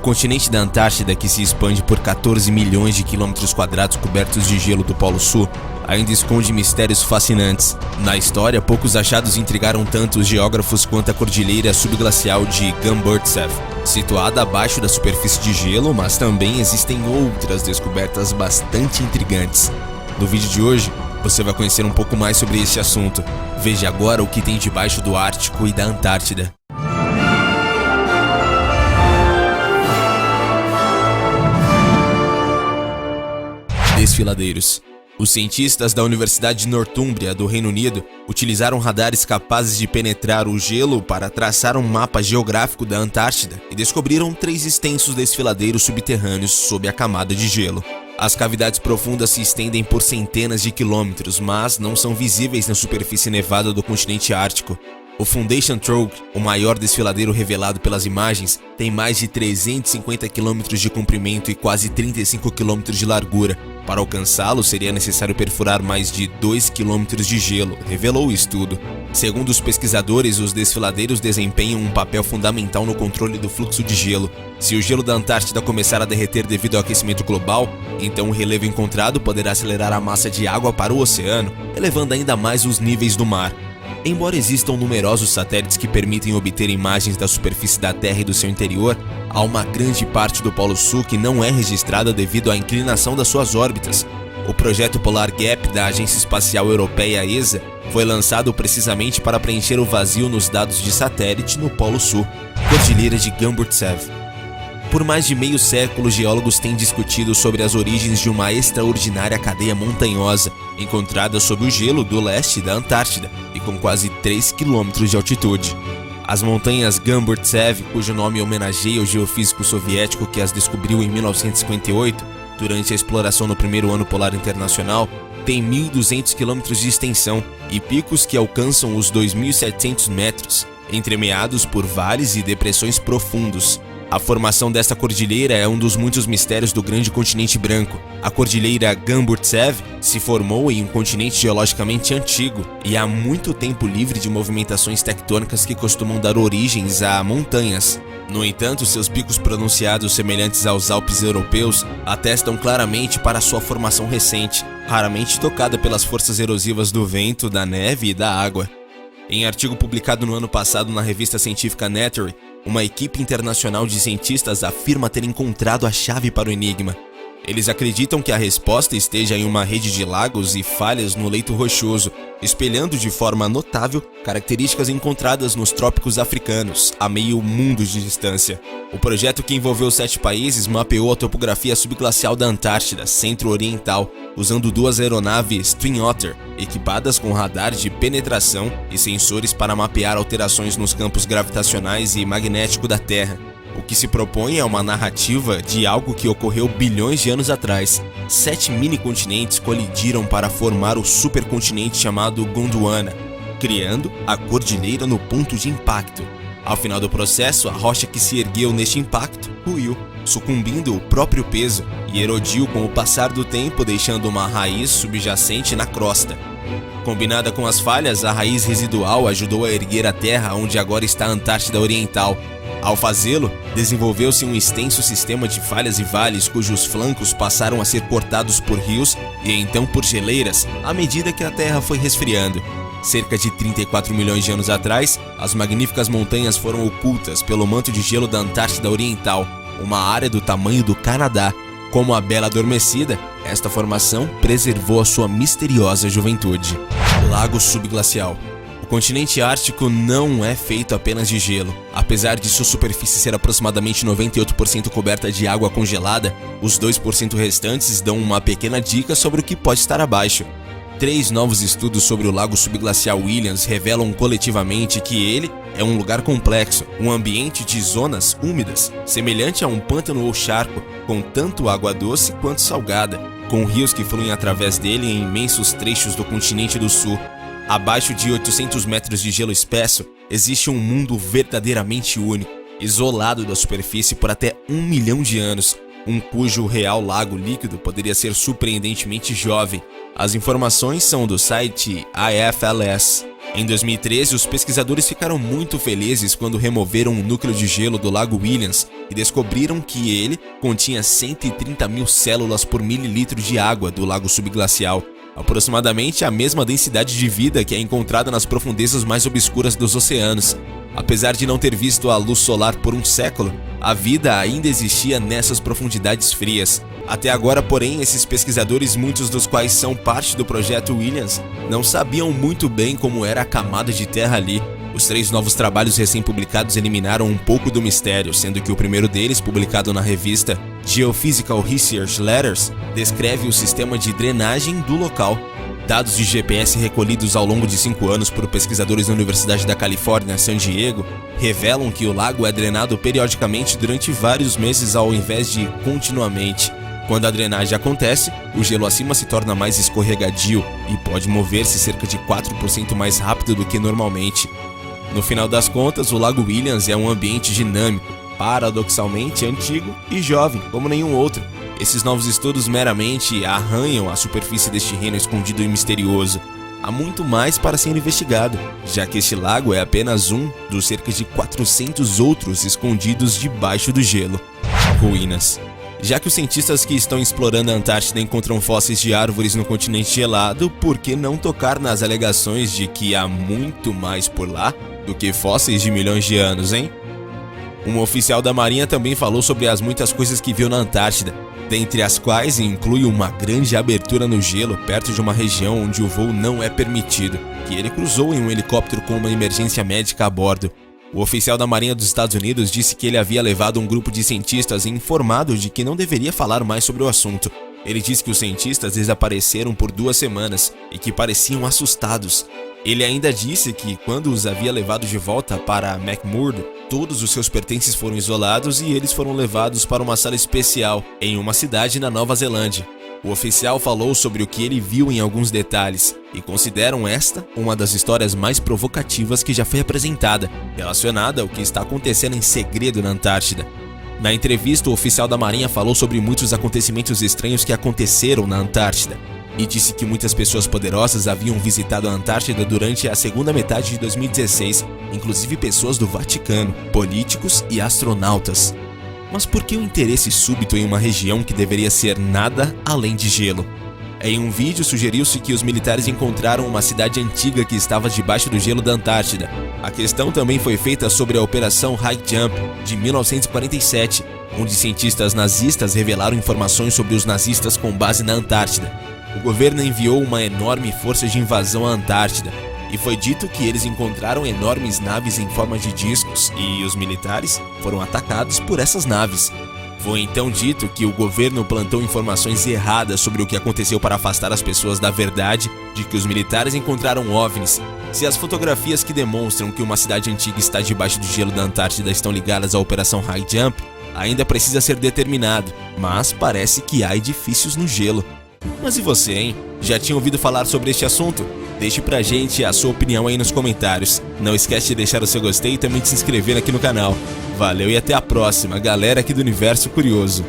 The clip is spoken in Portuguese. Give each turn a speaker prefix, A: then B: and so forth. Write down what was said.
A: continente da Antártida, que se expande por 14 milhões de quilômetros quadrados cobertos de gelo do Polo Sul, ainda esconde mistérios fascinantes. Na história, poucos achados intrigaram tanto os geógrafos quanto a cordilheira subglacial de Gamburtsev, situada abaixo da superfície de gelo, mas também existem outras descobertas bastante intrigantes. No vídeo de hoje, você vai conhecer um pouco mais sobre esse assunto. Veja agora o que tem debaixo do Ártico e da Antártida. Desfiladeiros. Os cientistas da Universidade de Northumbria, do Reino Unido, utilizaram radares capazes de penetrar o gelo para traçar um mapa geográfico da Antártida e descobriram 3 extensos desfiladeiros subterrâneos sob a camada de gelo. As cavidades profundas se estendem por centenas de quilômetros, mas não são visíveis na superfície nevada do continente ártico. O Foundation Trog, o maior desfiladeiro revelado pelas imagens, tem mais de 350 km de comprimento e quase 35 km de largura. Para alcançá-lo, seria necessário perfurar mais de 2 km de gelo, revelou o estudo. Segundo os pesquisadores, os desfiladeiros desempenham um papel fundamental no controle do fluxo de gelo. Se o gelo da Antártida começar a derreter devido ao aquecimento global, então o relevo encontrado poderá acelerar a massa de água para o oceano, elevando ainda mais os níveis do mar. Embora existam numerosos satélites que permitem obter imagens da superfície da Terra e do seu interior, há uma grande parte do Polo Sul que não é registrada devido à inclinação das suas órbitas. O projeto Polar Gap da Agência Espacial Europeia ESA foi lançado precisamente para preencher o vazio nos dados de satélite no Polo Sul, Cordilheira de Gamburtsev. Por mais de meio século, geólogos têm discutido sobre as origens de uma extraordinária cadeia montanhosa encontrada sob o gelo do leste da Antártida e com quase 3 km de altitude. As montanhas Gamburtsev, cujo nome homenageia o geofísico soviético que as descobriu em 1958, durante a exploração no primeiro ano polar internacional, têm 1.200 km de extensão e picos que alcançam os 2.700 metros, entremeados por vales e depressões profundos. A formação desta cordilheira é um dos muitos mistérios do grande continente branco. A cordilheira Gamburtsev se formou em um continente geologicamente antigo e há muito tempo livre de movimentações tectônicas que costumam dar origens a montanhas. No entanto, seus picos pronunciados semelhantes aos Alpes europeus atestam claramente para sua formação recente, raramente tocada pelas forças erosivas do vento, da neve e da água. Em artigo publicado no ano passado na revista científica Nature, uma equipe internacional de cientistas afirma ter encontrado a chave para o enigma. Eles acreditam que a resposta esteja em uma rede de lagos e falhas no leito rochoso, espelhando de forma notável características encontradas nos trópicos africanos, a meio mundo de distância. O projeto, que envolveu 7 países, mapeou a topografia subglacial da Antártida Centro-Oriental, usando 2 aeronaves Twin Otter, equipadas com radar de penetração e sensores para mapear alterações nos campos gravitacionais e magnético da Terra. O que se propõe é uma narrativa de algo que ocorreu bilhões de anos atrás. 7 mini-continentes colidiram para formar o supercontinente chamado Gondwana, criando a cordilheira no ponto de impacto. Ao final do processo, a rocha que se ergueu neste impacto ruiu, sucumbindo ao próprio peso, e erodiu com o passar do tempo, deixando uma raiz subjacente na crosta. Combinada com as falhas, a raiz residual ajudou a erguer a terra onde agora está a Antártida Oriental. Ao fazê-lo, desenvolveu-se um extenso sistema de falhas e vales cujos flancos passaram a ser cortados por rios e então por geleiras à medida que a terra foi resfriando. Cerca de 34 milhões de anos atrás, as magníficas montanhas foram ocultas pelo manto de gelo da Antártida Oriental, uma área do tamanho do Canadá. Como a Bela Adormecida, esta formação preservou a sua misteriosa juventude. Lago subglacial. O continente ártico não é feito apenas de gelo. Apesar de sua superfície ser aproximadamente 98% coberta de água congelada, os 2% restantes dão uma pequena dica sobre o que pode estar abaixo. 3 novos estudos sobre o lago subglacial Williams revelam coletivamente que ele é um lugar complexo, um ambiente de zonas úmidas, semelhante a um pântano ou charco, com tanto água doce quanto salgada, com rios que fluem através dele em imensos trechos do continente do sul. Abaixo de 800 metros de gelo espesso, existe um mundo verdadeiramente único, isolado da superfície por até 1 milhão de anos, cujo real lago líquido poderia ser surpreendentemente jovem. As informações são do site IFLS. Em 2013, os pesquisadores ficaram muito felizes quando removeram o núcleo de gelo do Lago Williams e descobriram que ele continha 130 mil células por mililitro de água do lago subglacial, aproximadamente a mesma densidade de vida que é encontrada nas profundezas mais obscuras dos oceanos. Apesar de não ter visto a luz solar por um século, a vida ainda existia nessas profundidades frias. Até agora, porém, esses pesquisadores, muitos dos quais são parte do projeto Williams, não sabiam muito bem como era a camada de terra ali. Os 3 novos trabalhos recém-publicados eliminaram um pouco do mistério, sendo que o primeiro deles, publicado na revista Geophysical Research Letters, descreve o sistema de drenagem do local. Dados de GPS recolhidos ao longo de 5 anos por pesquisadores da Universidade da Califórnia, San Diego, revelam que o lago é drenado periodicamente durante vários meses ao invés de continuamente. Quando a drenagem acontece, o gelo acima se torna mais escorregadio e pode mover-se cerca de 4% mais rápido do que normalmente. No final das contas, o Lago Williams é um ambiente dinâmico, paradoxalmente antigo e jovem, como nenhum outro. Esses novos estudos meramente arranham a superfície deste reino escondido e misterioso. Há muito mais para ser investigado, já que este lago é apenas um dos cerca de 400 outros escondidos debaixo do gelo. Ruínas. Já que os cientistas que estão explorando a Antártida encontram fósseis de árvores no continente gelado, por que não tocar nas alegações de que há muito mais por lá do que fósseis de milhões de anos, hein? Um oficial da Marinha também falou sobre as muitas coisas que viu na Antártida, dentre as quais inclui uma grande abertura no gelo perto de uma região onde o voo não é permitido, que ele cruzou em um helicóptero com uma emergência médica a bordo. O oficial da Marinha dos Estados Unidos disse que ele havia levado um grupo de cientistas e informado de que não deveria falar mais sobre o assunto. Ele disse que os cientistas desapareceram por 2 semanas e que pareciam assustados. Ele ainda disse que, quando os havia levado de volta para McMurdo, todos os seus pertences foram isolados e eles foram levados para uma sala especial em uma cidade na Nova Zelândia. O oficial falou sobre o que ele viu em alguns detalhes e consideram esta uma das histórias mais provocativas que já foi apresentada, relacionada ao que está acontecendo em segredo na Antártida. Na entrevista, o oficial da Marinha falou sobre muitos acontecimentos estranhos que aconteceram na Antártida e disse que muitas pessoas poderosas haviam visitado a Antártida durante a segunda metade de 2016, inclusive pessoas do Vaticano, políticos e astronautas. Mas por que o interesse súbito em uma região que deveria ser nada além de gelo? Em um vídeo sugeriu-se que os militares encontraram uma cidade antiga que estava debaixo do gelo da Antártida. A questão também foi feita sobre a Operação High Jump de 1947, onde cientistas nazistas revelaram informações sobre os nazistas com base na Antártida. O governo enviou uma enorme força de invasão à Antártida, e foi dito que eles encontraram enormes naves em forma de discos e os militares foram atacados por essas naves. Foi então dito que o governo plantou informações erradas sobre o que aconteceu para afastar as pessoas da verdade de que os militares encontraram OVNIs. Se as fotografias que demonstram que uma cidade antiga está debaixo do gelo da Antártida estão ligadas à Operação High Jump, ainda precisa ser determinado, mas parece que há edifícios no gelo. Mas e você, hein? Já tinha ouvido falar sobre este assunto? Deixe pra gente a sua opinião aí nos comentários. Não esquece de deixar o seu gostei e também de se inscrever aqui no canal. Valeu e até a próxima, galera aqui do Universo Curioso.